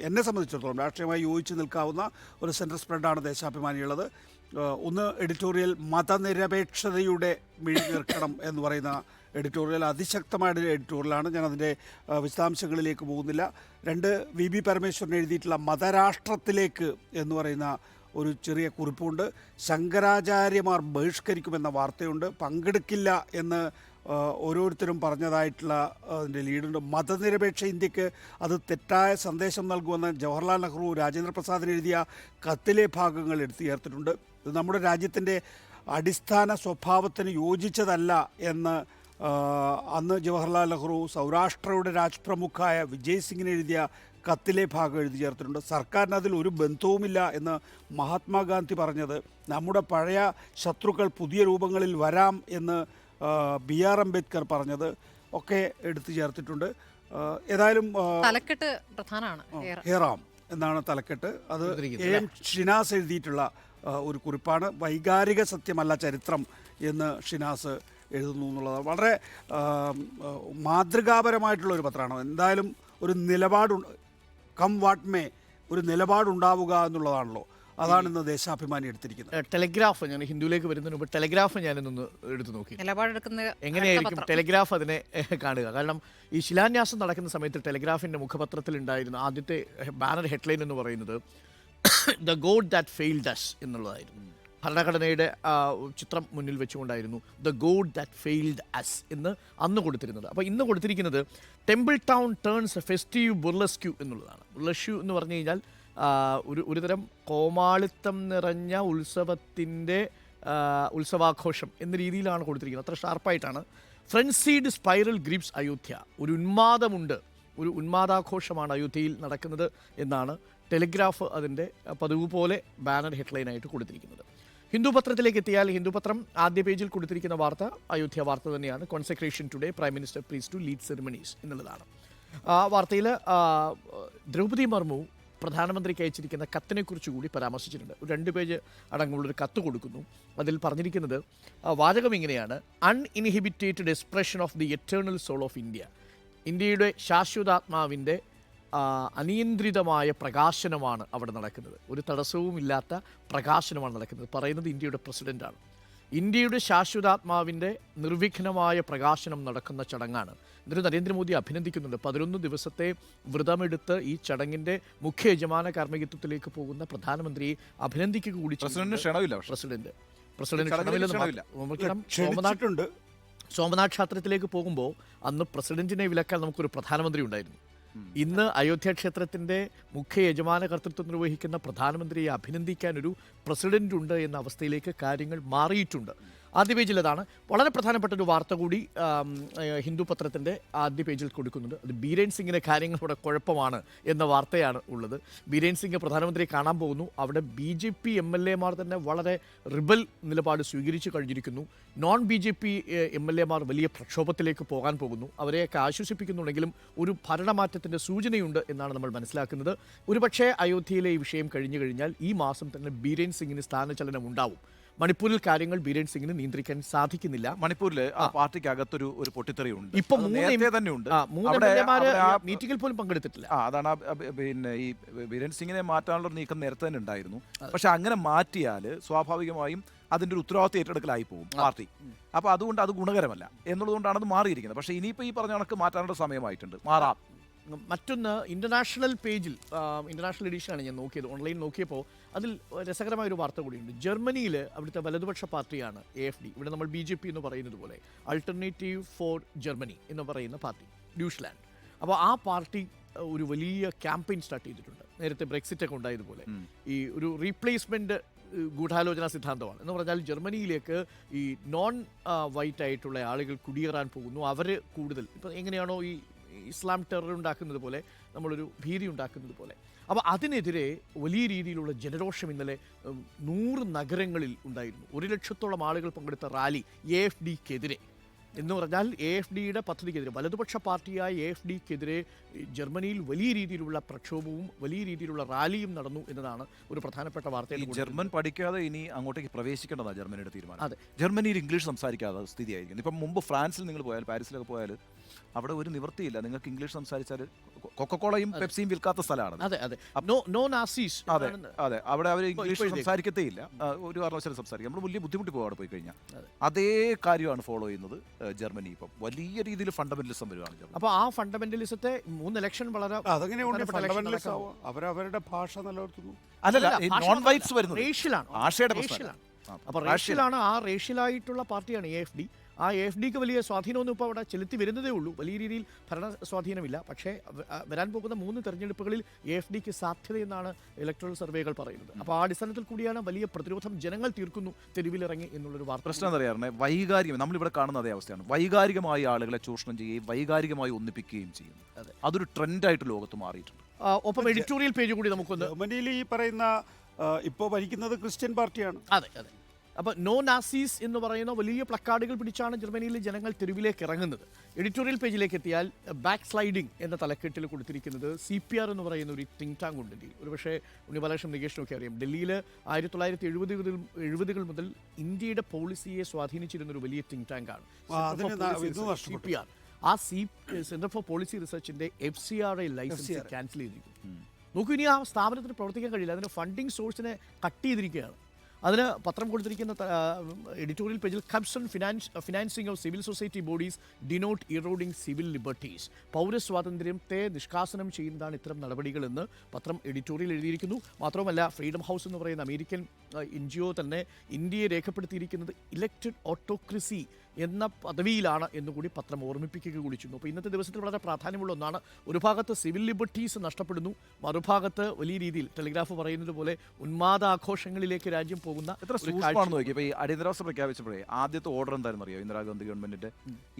എന്നെ സംബന്ധിച്ചിടത്തോളം രാഷ്ട്രീയമായി യോജിച്ച് നിൽക്കാവുന്ന ഒരു സെൻട്രൽ സ്പ്രെഡാണ് ദേശാഭിമാനിയുള്ളത്. ഒന്ന് എഡിറ്റോറിയൽ മതനിരപേക്ഷതയുടെ മിഴിനീർക്കണം എന്ന് പറയുന്ന എഡിറ്റോറിയൽ, അതിശക്തമായ എഡിറ്റോറിയലാണ്. ഞാനതിൻ്റെ വിശദാംശങ്ങളിലേക്ക് പോകുന്നില്ല. 2 VB പരമേശ്വരൻ എഴുതിയിട്ടുള്ള മതരാഷ്ട്രത്തിലേക്ക് എന്ന് പറയുന്ന ഒരു ചെറിയ കുറിപ്പുണ്ട്. ശങ്കരാചാര്യമാർ ബഹിഷ്കരിക്കുമെന്ന വാർത്തയുണ്ട്. പങ്കെടുക്കില്ല എന്ന് ഓരോരുത്തരും പറഞ്ഞതായിട്ടുള്ള അതിൻ്റെ ലീഡുണ്ട്. മതനിരപേക്ഷ ഇന്ത്യക്ക് അത് തെറ്റായ സന്ദേശം നൽകുമെന്ന് ജവഹർലാൽ നെഹ്റു രാജേന്ദ്ര പ്രസാദിന് എഴുതിയ കത്തിലെ ഭാഗങ്ങൾ എടുത്തു ചേർത്തിട്ടുണ്ട്. ഇത് നമ്മുടെ രാജ്യത്തിൻ്റെ അടിസ്ഥാന സ്വഭാവത്തിന് യോജിച്ചതല്ല എന്ന് അന്ന് ജവഹർലാൽ നെഹ്റു സൗരാഷ്ട്രയുടെ രാജ്പ്രമുഖായ വിജയ് സിംഗിന് എഴുതിയ കത്തിലെ ഭാഗം എഴുതി ചേർത്തിട്ടുണ്ട്. സർക്കാരിന് അതിൽ ഒരു ബന്ധവുമില്ല എന്ന് മഹാത്മാഗാന്ധി പറഞ്ഞത്, നമ്മുടെ പഴയ ശത്രുക്കൾ പുതിയ രൂപങ്ങളിൽ വരാം എന്ന് BR അംബേദ്കർ പറഞ്ഞത് ഒക്കെ എടുത്തു ചേർത്തിട്ടുണ്ട്. ഏതായാലും തലക്കെട്ട് പ്രധാനമാണ്. ഹേറാം എന്നാണ് തലക്കെട്ട്. അത് AM ഷിനാസ് എഴുതിയിട്ടുള്ള ഒരു കുറിപ്പാണ്. വൈകാരിക സത്യമല്ല ചരിത്രം എന്ന് ഷിനാസ് എഴുതുന്നു എന്നുള്ളത് വളരെ മാതൃകാപരമായിട്ടുള്ള ഒരു പത്രമാണ്. എന്തായാലും ഒരു കം വാട്ട് മേ, ഒരു നിലപാടുണ്ടാവുക എന്നുള്ളതാണല്ലോ. അതാണ് ഇന്ന് ദേശാഭിമാനി എടുത്തിരിക്കുന്നത്. ടെലഗ്രാഫ്, ഞാൻ ഹിന്ദുവിലേക്ക് വരുന്നതിന് മുമ്പ് ടെലഗ്രാഫ് ഞാനിന്നൊന്ന് എടുത്തു നോക്കി. എങ്ങനെയായിരിക്കും ടെലഗ്രാഫ് അതിനെ കാണുക? കാരണം ഈ ശിലാന്യാസം നടക്കുന്ന സമയത്ത് ടെലഗ്രാഫിൻ്റെ മുഖപത്രത്തിൽ ഉണ്ടായിരുന്ന ആദ്യത്തെ ബാനർ ഹെഡ്ലൈൻ എന്ന് പറയുന്നത് the god that failed us എന്നുള്ളതായിരുന്നു. ഭരണഘടനയുടെ ചിത്രം മുന്നിൽ വെച്ചുകൊണ്ടായിരുന്നു the god that failed us എന്ന് അന്ന് കൊടുത്തിരുന്നത്. അപ്പോൾ ഇന്ന് കൊടുത്തിരിക്കുന്നത് temple town turns festive burlesque എന്നുള്ളതാണ്. ബുർലസ്ക്യൂ എന്ന് പറഞ്ഞു കഴിഞ്ഞാൽ ഒരുതരം കോമാളിത്തം നിറഞ്ഞ ഉത്സവത്തിൻ്റെ ഉത്സവാഘോഷം എന്ന രീതിയിലാണ് കൊടുത്തിരിക്കുന്നത്. അത്ര ഷാർപ്പായിട്ടാണ്. ഫ്രൻസീഡ് സ്പൈറൽ ഗ്രിപ്സ് അയോധ്യ, ഒരു ഉന്മാദമുണ്ട്, ഒരു ഉന്മാദാഘോഷമാണ് അയോധ്യയിൽ നടക്കുന്നത് എന്നാണ് ടെലിഗ്രാഫ് അതിൻ്റെ പതിവ് പോലെ ബാനർ ഹെഡ്ലൈനായിട്ട് കൊടുത്തിരിക്കുന്നത്. ഹിന്ദു പത്രത്തിലേക്ക് എത്തിയാൽ ഹിന്ദു പത്രം ആദ്യ പേജിൽ കൊടുത്തിരിക്കുന്ന വാർത്ത അയോധ്യ വാർത്ത തന്നെയാണ്. Consecration today, prime minister please to lead ceremonies എന്നുള്ളതാണ്. ആ വാർത്തയിൽ ദ്രൗപദി മുർമു പ്രധാനമന്ത്രിക്ക് അയച്ചിരിക്കുന്ന കത്തിനെക്കുറിച്ച് കൂടി പരാമർശിച്ചിട്ടുണ്ട്. ഒരു 2 പേജ് അടങ്ങുള്ളൊരു കത്ത് കൊടുക്കുന്നു. അതിൽ പറഞ്ഞിരിക്കുന്നത് വാചകം ഇങ്ങനെയാണ്: uninhibited expression of the eternal soul of India. ഇന്ത്യയുടെ ശാശ്വതാത്മാവിൻ്റെ അനിയന്ത്രിതമായ പ്രകാശനമാണ് അവിടെ നടക്കുന്നത്. ഒരു തടസ്സവുമില്ലാത്ത പ്രകാശനമാണ് നടക്കുന്നത്. പറയുന്നത് ഇന്ത്യയുടെ പ്രസിഡൻ്റാണ്. ഇന്ത്യയുടെ ശാശ്വതാത്മാവിൻ്റെ നിർവിഘ്നമായ പ്രകാശനം നടക്കുന്ന ചടങ്ങാണ്. എന്നിട്ട് നരേന്ദ്രമോദി അഭിനന്ദിക്കുന്നുണ്ട്. 11 ദിവസത്തെ വ്രതമെടുത്ത് ഈ ചടങ്ങിൻ്റെ മുഖ്യ യജമാന കാർമ്മികത്വത്തിലേക്ക് പോകുന്ന പ്രധാനമന്ത്രിയെ അഭിനന്ദിക്കുക കൂടി. പ്രസിഡന്റ് സോമനാഥ് ക്ഷേത്രത്തിലേക്ക് പോകുമ്പോൾ അന്ന് പ്രസിഡന്റിനെ വിലക്കാൻ നമുക്കൊരു പ്രധാനമന്ത്രി ഉണ്ടായിരുന്നു. ഇന്ന് അയോധ്യ ക്ഷേത്രത്തിൻ്റെ മുഖ്യ യജമാന കർത്തൃത്വം നിർവഹിക്കുന്ന പ്രധാനമന്ത്രിയെ അഭിനന്ദിക്കാൻ ഒരു പ്രസിഡന്റ് ഉണ്ട് എന്ന അവസ്ഥയിലേക്ക് കാര്യങ്ങൾ മാറിയിട്ടുണ്ട്. ആദ്യ പേജിൽ അതാണ്. വളരെ പ്രധാനപ്പെട്ട ഒരു വാർത്ത കൂടി ഹിന്ദു പത്രത്തിൻ്റെ ആദ്യ പേജിൽ കൊടുക്കുന്നുണ്ട്. അത് ബീരേൻ സിംഗിൻ്റെ കാര്യങ്ങളുടെ കുഴപ്പമാണ് എന്ന വാർത്തയാണ് ഉള്ളത്. ബീരേൻ സിംഗ് പ്രധാനമന്ത്രിയെ കാണാൻ പോകുന്നു. അവിടെ BJP MLA-മാർ തന്നെ വളരെ റിബൽ നിലപാട് സ്വീകരിച്ചു കഴിഞ്ഞിരിക്കുന്നു. നോൺ BJP MLA-മാർ വലിയ പ്രക്ഷോഭത്തിലേക്ക് പോകാൻ പോകുന്നു. അവരെയൊക്കെ ആശ്വസിപ്പിക്കുന്നുണ്ടെങ്കിലും ഒരു ഭരണമാറ്റത്തിൻ്റെ സൂചനയുണ്ട് എന്നാണ് നമ്മൾ മനസ്സിലാക്കുന്നത്. ഒരുപക്ഷേ അയോധ്യയിലെ ഈ വിഷയം കഴിഞ്ഞു കഴിഞ്ഞാൽ ഈ മാസം തന്നെ ബീരേൻ സിംഗിന് സ്ഥാനചലനം ഉണ്ടാവും. മണിപ്പൂരിൽ കാര്യങ്ങൾ ബീരേൻ സിംഗിന് നിയന്ത്രിക്കാൻ സാധിക്കുന്നില്ല. മണിപ്പൂരിൽ പാർട്ടിക്ക് അകത്തൊരു പുട്ടിത്തെറിയുണ്ട്. ഇപ്പൊ തന്നെ മീറ്റിംഗിൽ പോലും പങ്കെടുത്തിട്ടില്ല. അതാണ് പിന്നെ ഈ ബീരേൻ സിംഗിനെ മാറ്റാനുള്ള നീക്കം നേരത്തെ തന്നെ ഉണ്ടായിരുന്നു. പക്ഷെ അങ്ങനെ മാറ്റിയാൽ സ്വാഭാവികമായും അതിൻ്റെ ഒരു ഉത്തരവാദിത്വം ഏറ്റെടുക്കലായി പോകും പാർട്ടി. അപ്പോൾ അതുകൊണ്ട് അത് ഗുണകരമല്ല എന്നുള്ളതുകൊണ്ടാണ് അത് മാറിയിരിക്കുന്നത്. പക്ഷേ ഇനിയിപ്പോൾ ഈ പറഞ്ഞ കണക്ക് മാറ്റാനുള്ള സമയമായിട്ടുണ്ട്, മാറാം. മറ്റൊന്ന് ഇന്റർനാഷണൽ പേജിൽ, ഇന്റർനാഷണൽ എഡിഷനാണ് ഞാൻ നോക്കിയത്, ഓൺലൈൻ നോക്കിയപ്പോൾ അതിൽ രസകരമായൊരു വാർത്ത കൂടിയുണ്ട്. ജർമ്മനിയിൽ അവിടുത്തെ വലതുപക്ഷ പാർട്ടിയാണ് AfD. ഇവിടെ നമ്മൾ BJP എന്ന് പറയുന്നത് പോലെ ആൾട്ടർനേറ്റീവ് ഫോർ ജർമ്മനി എന്ന് പറയുന്ന പാർട്ടി, ഡ്യൂഷ്ലാൻഡ്. അപ്പോൾ ആ പാർട്ടി ഒരു വലിയ ക്യാമ്പയിൻ സ്റ്റാർട്ട് ചെയ്തിട്ടുണ്ട്. നേരത്തെ ബ്രെക്സിറ്റ് ഒക്കെ ഉണ്ടായതുപോലെ ഈ ഒരു റീപ്ലേസ്മെൻറ്റ് ഗൂഢാലോചന സിദ്ധാന്തമാണ്. എന്ന് പറഞ്ഞാൽ ജർമ്മനിയിലേക്ക് ഈ നോൺ വൈറ്റ് ആയിട്ടുള്ള ആളുകൾ കുടിയേറാൻ പോകുന്നു. അവർ കൂടുതൽ ഇപ്പം എങ്ങനെയാണോ ഈ ഇസ്ലാം ടെറർ ഉണ്ടാക്കുന്നത് പോലെ, നമ്മളൊരു ഭീതി ഉണ്ടാക്കുന്നത് പോലെ. അപ്പോൾ അതിനെതിരെ വലിയ രീതിയിലുള്ള ജനരോഷം ഇന്നലെ 100 നഗരങ്ങളിൽ ഉണ്ടായിരുന്നു. 1 ലക്ഷത്തോളം ആളുകൾ പങ്കെടുത്ത റാലി AfD-ക്കെതിരെ എന്ന് പറഞ്ഞാൽ AfD-യുടെ പദ്ധതിക്കെതിരെ, വലതുപക്ഷ പാർട്ടിയായ AfD-ക്കെതിരെ ജർമ്മനിയിൽ വലിയ രീതിയിലുള്ള പ്രക്ഷോഭവും വലിയ രീതിയിലുള്ള റാലിയും നടന്നു എന്നതാണ് ഒരു പ്രധാനപ്പെട്ട വാർത്ത. ജർമ്മൻ പഠിക്കാതെ ഇനി അങ്ങോട്ടേക്ക് പ്രവേശിക്കേണ്ടതാണ് ജർമ്മനിയുടെ തീരുമാനം. അതെ, ജർമ്മനിയിൽ ഇംഗ്ലീഷ് സംസാരിക്കാതെ സ്ഥിതിയായിരിക്കും. ഇപ്പം മുമ്പ് ഫ്രാൻസിൽ നിങ്ങൾ പോയാൽ, പാരീസിലൊക്കെ പോയാൽ അവിടെ ഒരു നിവൃത്തിയില്ല. നിങ്ങൾക്ക് ഇംഗ്ലീഷ് സംസാരിച്ചാൽ കൊക്കക്കോളയും പെപ്സിയും വിൽക്കാത്ത സ്ഥലമാണ്. അതെ അതെ, നോ നാസീസ്. അതെ അതെ, അവിടെ അവർ ഇംഗ്ലീഷ് സംസാരിക്കത്തേയില്ല, ഒരു കാരണവശാലും സംസാരിക്കും. നമ്മൾ വലിയ ബുദ്ധിമുട്ടി പോകും അവിടെ പോയി കഴിഞ്ഞാൽ. അതേ കാര്യമാണ് ഫോളോ ചെയ്യുന്നത് ജർമ്മനി. ഇപ്പം വലിയ രീതിയിൽ ഫണ്ടമെന്റലിസം വരുവാണ്. അപ്പോൾ ആ ഫണ്ടമെന്റലിസത്തെ 3 ഇലക്ഷൻ വളരെ അവരവരുടെ ഭാഷ നിലനിർത്തുന്നു. അല്ലല്ല, നോൺ വൈറ്റ്സ് വരുന്നത് റേഷ്യലാണ്, ഭാഷയുടെ പ്രശ്നമാണ്. അപ്പോൾ റേഷ്യലാണ്, ആ റേഷ്യലായിട്ടുള്ള പാർട്ടിയാണ് AfD. ആ AfD-ക്ക് വലിയ സ്വാധീനമൊന്നും ഇപ്പോൾ അവിടെ ചെലുത്തി വരുന്നതേ ഉള്ളൂ. വലിയ രീതിയിൽ ഭരണ സ്വാധീനമില്ല. പക്ഷേ വരാൻ പോകുന്ന 3 തെരഞ്ഞെടുപ്പുകളിൽ AfD-ക്ക് സാധ്യതയെന്നാണ് ഇലക്ട്രൽ സർവേകൾ പറയുന്നത്. അപ്പോൾ ആ അടിസ്ഥാനത്തിൽ കൂടിയാണ് വലിയ പ്രതിരോധം ജനങ്ങൾ തീർക്കുന്നു തെരുവിലിറങ്ങി എന്നുള്ളൊരു വാർത്ത. പ്രശ്നം എന്താ അറിയാറുണ്ട്, വൈകാരികം നമ്മളിവിടെ കാണുന്ന അതേ അവസ്ഥയാണ്. വൈകാരികമായി ആളുകളെ ചൂഷണം ചെയ്യുകയും വൈകാരികമായി ഒന്നിപ്പിക്കുകയും ചെയ്യുന്നു. അതൊരു ട്രെൻഡായിട്ട് ലോകത്ത് മാറിയിട്ടുണ്ട്. ഒപ്പം എഡിറ്റോറിയൽ പേജ് കൂടി നമുക്കൊന്ന്. ജർമ്മനിയിൽ ഈ പറയുന്ന ഇപ്പോൾ ഭരിക്കുന്നത് ക്രിസ്ത്യൻ പാർട്ടിയാണ്. അതെ അതെ. അപ്പോൾ നോ നാസീസ് എന്ന് പറയുന്ന വലിയ പ്ലക്കാർഡുകൾ പിടിച്ചാണ് ജർമ്മനിയിലെ ജനങ്ങൾ തെരുവിലേക്ക് ഇറങ്ങുന്നത്. എഡിറ്റോറിയൽ പേജിലേക്ക് എത്തിയാൽ ബാക്ക് സ്ലൈഡിംഗ് എന്ന തലക്കെട്ടിൽ കൊടുത്തിരിക്കുന്നത് CPR എന്ന് പറയുന്ന ഒരു തിങ്ക് ടാങ്ക് ഉണ്ട് ഇന്ത്യയിൽ. ഒരുപക്ഷെ ഉണ്ണിബാലകൃഷ്ണൻ നികേഷിനൊക്കെ അറിയാം. ഡൽഹിയിൽ 1970 മുതൽ ഇന്ത്യയുടെ പോളിസിയെ സ്വാധീനിച്ചിരുന്ന ഒരു വലിയ തിങ്ക് ടാങ്കാണ് CPR. ആ സെന്റർ ഫോർ പോളിസി റിസർച്ചിന്റെ FCRA ലൈസൻസ് ക്യാൻസൽ ചെയ്തിരിക്കുന്നു. നോക്കൂ, ഇനി ആ സ്ഥാപനത്തിന് പ്രവർത്തിക്കാൻ കഴിയില്ല. അതിന് ഫണ്ടിങ് സോഴ്സിനെ കട്ട് ചെയ്തിരിക്കുകയാണ്. അതിന് പത്രം കൊടുത്തിരിക്കുന്ന എഡിറ്റോറിയൽ പേജിൽ curbs on financing of civil society bodies denote eroding civil liberties. പൗരസ്വാതന്ത്ര്യത്തെ നിഷ്കാസനം ചെയ്യുന്നതാണ് ഇത്തരം നടപടികളെന്ന് പത്രം എഡിറ്റോറിയൽ എഴുതിയിരിക്കുന്നു. മാത്രമല്ല, ഫ്രീഡം ഹൗസ് എന്ന് പറയുന്ന അമേരിക്കൻ NGO തന്നെ ഇന്ത്യയെ രേഖപ്പെടുത്തിയിരിക്കുന്നത് ഇലക്റ്റഡ് ഓട്ടോക്രസി എന്ന പദവിയിലാണ് എന്നുകൂടി പത്രം ഓർമ്മിപ്പിക്കുക കൂടി ചെയ്യുന്നു. അപ്പോൾ ഇന്നത്തെ ദിവസത്തിൽ വളരെ പ്രാധാന്യമുള്ള ഒന്നാണ്. ഒരു ഭാഗത്ത് സിവിൽ ലിബർട്ടീസ് നഷ്ടപ്പെടുന്നു, മറുഭാഗത്ത് വലിയ രീതിയിൽ ടെലിഗ്രാഫ് പറയുന്നത് പോലെ ഉന്മാദാഘോഷങ്ങളിലേക്ക് രാജ്യം പോകുന്ന നോക്കി. ഇപ്പോൾ ഈ അടിയന്തരാവസ്ഥ പ്രഖ്യാപിച്ചപ്പോഴേ ആദ്യത്തെ ഓർഡർ എന്തായിരുന്നു അറിയോ? ഇന്ദിരാഗാന്ധി ഗവൺമെന്റിന്റെ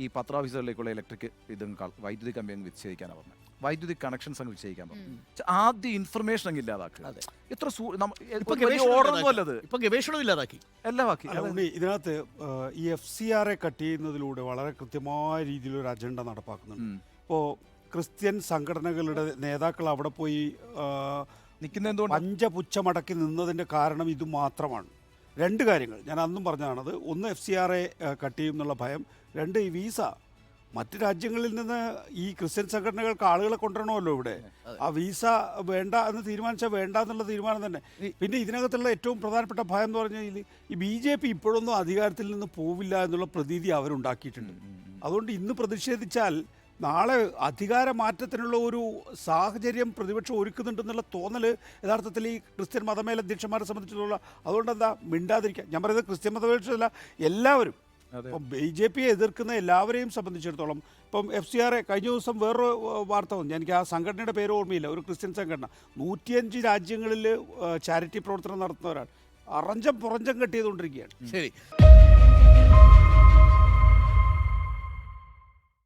ഈ പത്രാഫീസുകളിലേക്കുള്ള ഇലക്ട്രിക് വൈദ്യുതി കമ്പി അങ്ങ് വിച്ഛേദിക്കാനാണ് പറഞ്ഞത്. വൈദ്യുതി കണക്ഷൻസ് അങ്ങ് വിച്ഛേദിക്കാൻ പറഞ്ഞു. ആദ്യം ഇൻഫർമേഷൻ അങ്ങ് ഇല്ലാതാക്കുക. എത്ര ഗവേഷണം ഇല്ലാതാക്കി എല്ലാം ആക്കി. ഇതിനകത്ത് ഈ FCRA കട്ട് ചെയ്യുന്നതിലൂടെ വളരെ കൃത്യമായ രീതിയിലൊരു അജണ്ട നടപ്പാക്കുന്നുണ്ട്. ഇപ്പോൾ ക്രിസ്ത്യൻ സംഘടനകളുടെ നേതാക്കൾ അവിടെ പോയി പഞ്ചപുച്ഛമടക്കി നിന്നതിൻ്റെ കാരണം ഇത് മാത്രമാണ്. രണ്ട് കാര്യങ്ങൾ ഞാൻ അന്നും പറഞ്ഞതാണത്. ഒന്ന്, FCRA കട്ട് ചെയ്യും എന്നുള്ള ഭയം. രണ്ട്, ഈ വീസ മറ്റ് രാജ്യങ്ങളിൽ നിന്ന് ഈ ക്രിസ്ത്യൻ സംഘടനകൾക്ക് ആളുകളെ കൊണ്ടുവരണമല്ലോ ഇവിടെ. ആ വീസ വേണ്ട എന്ന് തീരുമാനിച്ചാൽ വേണ്ട എന്നുള്ള തീരുമാനം തന്നെ. പിന്നെ ഇതിനകത്തുള്ള ഏറ്റവും പ്രധാനപ്പെട്ട ഭയം എന്ന് പറഞ്ഞാൽ ഈ BJP ഇപ്പോഴൊന്നും അധികാരത്തിൽ നിന്ന് പോവില്ല എന്നുള്ള പ്രതീതി അവരുണ്ടാക്കിയിട്ടുണ്ട്. അതുകൊണ്ട് ഇന്ന് പ്രതിഷേധിച്ചാൽ നാളെ അധികാര മാറ്റത്തിനുള്ള ഒരു സാഹചര്യം പ്രതിപക്ഷം ഒരുക്കുന്നുണ്ടെന്നുള്ള തോന്നൽ യഥാർത്ഥത്തിൽ ഈ ക്രിസ്ത്യൻ മതമേലധ്യക്ഷന്മാരെ സംബന്ധിച്ചിട്ടുള്ള. അതുകൊണ്ടെന്താ മിണ്ടാതിരിക്കുക? ഞാൻ പറയുന്നത് ക്രിസ്ത്യൻ മതമേലധ്യക്ഷല്ല, എല്ലാവരും. ഇപ്പം BJPയെ എതിർക്കുന്ന എല്ലാവരെയും സംബന്ധിച്ചിടത്തോളം ഇപ്പം FCRA കഴിഞ്ഞ ദിവസം വേറൊരു വാർത്ത വന്നു. എനിക്ക് ആ സംഘടനയുടെ പേര് ഓർമ്മയില്ല. ഒരു ക്രിസ്ത്യൻ സംഘടന 105 രാജ്യങ്ങളിൽ ചാരിറ്റി പ്രവർത്തനം നടത്തുന്നവരാണ്. അറഞ്ചം പുറഞ്ചം കെട്ടിയതുകൊണ്ടിരിക്കുകയാണ്. ശരി.